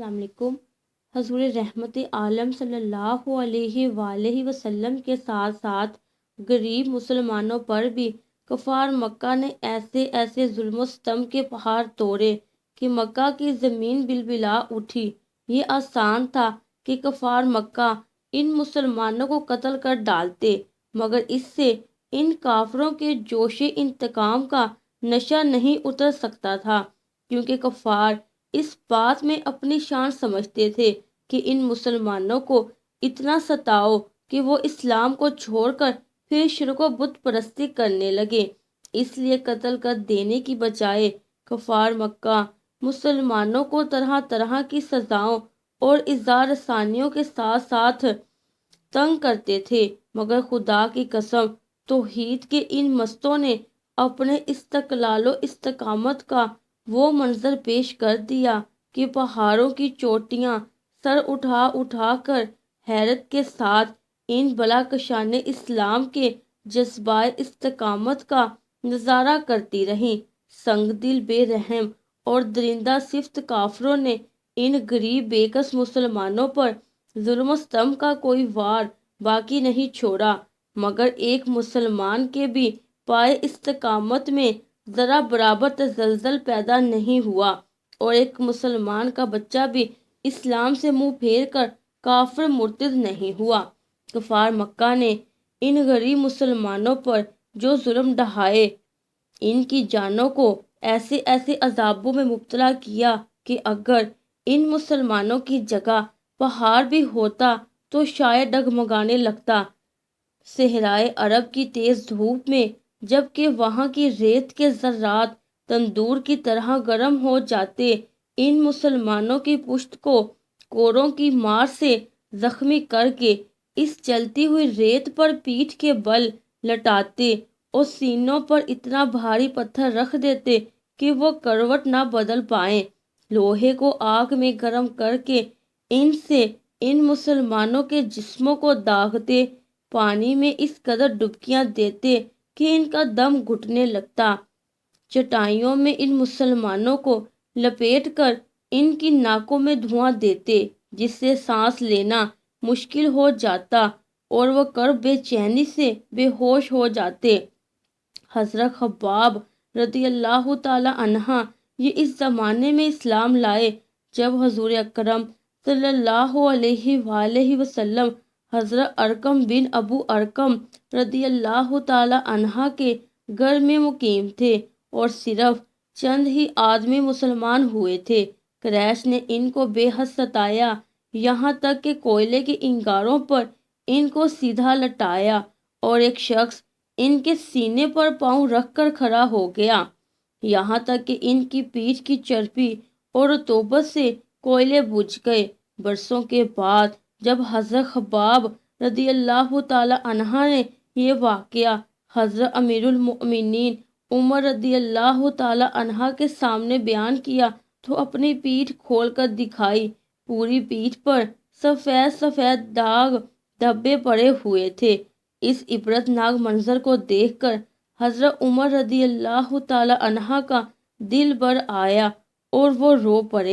السلام علیکم۔ حضور رحمت عالم صلی اللہ علیہ وآلہ وسلم کے ساتھ ساتھ غریب مسلمانوں پر بھی کفار مکہ نے ایسے ایسے ظلم و ستم کے پہاڑ توڑے کہ مکہ کی زمین بلبلا اٹھی۔ یہ آسان تھا کہ کفار مکہ ان مسلمانوں کو قتل کر ڈالتے، مگر اس سے ان کافروں کے جوش انتقام کا نشہ نہیں اتر سکتا تھا، کیونکہ کفار اس بات میں اپنی شان سمجھتے تھے کہ ان مسلمانوں کو اتنا ستاؤ کہ وہ اسلام کو چھوڑ کر پھر شرک و بت پرستی کرنے لگے۔ اس لیے قتل کر دینے کی بجائے کفار مکہ مسلمانوں کو طرح طرح کی سزاؤں اور ایذا رسانیوں کے ساتھ ساتھ تنگ کرتے تھے، مگر خدا کی قسم توحید کے ان مستوں نے اپنے استقلال و استقامت کا وہ منظر پیش کر دیا کہ پہاڑوں کی چوٹیاں سر اٹھا اٹھا کر حیرت کے ساتھ ان بلاکشان اسلام کے جذبہ استقامت کا نظارہ کرتی رہیں۔ سنگ دل بے رحم اور درندہ صفت کافروں نے ان غریب بے کس مسلمانوں پر ظلم و ستم کا کوئی وار باقی نہیں چھوڑا، مگر ایک مسلمان کے بھی پائے استقامت میں ذرا برابر تزلزل پیدا نہیں ہوا، اور ایک مسلمان کا بچہ بھی اسلام سے منہ پھیر کر کافر مرتد نہیں ہوا۔ کفار مکہ نے ان غریب مسلمانوں پر جو ظلم ڈھائے، ان کی جانوں کو ایسے ایسے عذابوں میں مبتلا کیا کہ اگر ان مسلمانوں کی جگہ پہاڑ بھی ہوتا تو شاید ڈگمگانے لگتا۔ صحرائے عرب کی تیز دھوپ میں جبکہ وہاں کی ریت کے ذرات تندور کی طرح گرم ہو جاتے، ان مسلمانوں کی پشت کو کوڑوں کی مار سے زخمی کر کے اس جلتی ہوئی ریت پر پیٹھ کے بل لٹاتے اور سینوں پر اتنا بھاری پتھر رکھ دیتے کہ وہ کروٹ نہ بدل پائیں۔ لوہے کو آگ میں گرم کر کے ان سے ان مسلمانوں کے جسموں کو داغتے، پانی میں اس قدر ڈبکیاں دیتے کہ ان کا دم گھٹنے لگتا۔ چٹائیوں میں ان مسلمانوں کو لپیٹ کر ان کی ناکوں میں دھواں دیتے، جس سے سانس لینا مشکل ہو جاتا اور وہ کرب بے چینی سے بے ہوش ہو جاتے۔ حضرت خباب رضی اللہ تعالی عنہ یہ اس زمانے میں اسلام لائے جب حضور اکرم صلی اللہ علیہ وآلہ وسلم حضرت ارقم بن ابو ارقم رضی اللہ تعالی عنہ کے گھر میں مقیم تھے، اور صرف چند ہی آدمی مسلمان ہوئے تھے۔ قریش نے ان کو بے حد ستایا، یہاں تک کہ کوئلے کے انگاروں پر ان کو سیدھا لٹایا اور ایک شخص ان کے سینے پر پاؤں رکھ کر کھڑا ہو گیا، یہاں تک کہ ان کی پیٹھ کی چربی اور رطوبت سے کوئلے بجھ گئے۔ برسوں کے بعد جب حضرت خباب رضی اللہ تعالی عنہ نے یہ واقعہ حضرت امیر المؤمنین عمر رضی اللہ تعالی عنہ کے سامنے بیان کیا تو اپنی پیٹھ کھول کر دکھائی، پوری پیٹھ پر سفید سفید داغ دھبے پڑے ہوئے تھے۔ اس عبرت ناک منظر کو دیکھ کر حضرت عمر رضی اللہ تعالی عنہ کا دل بھر آیا اور وہ رو پڑے۔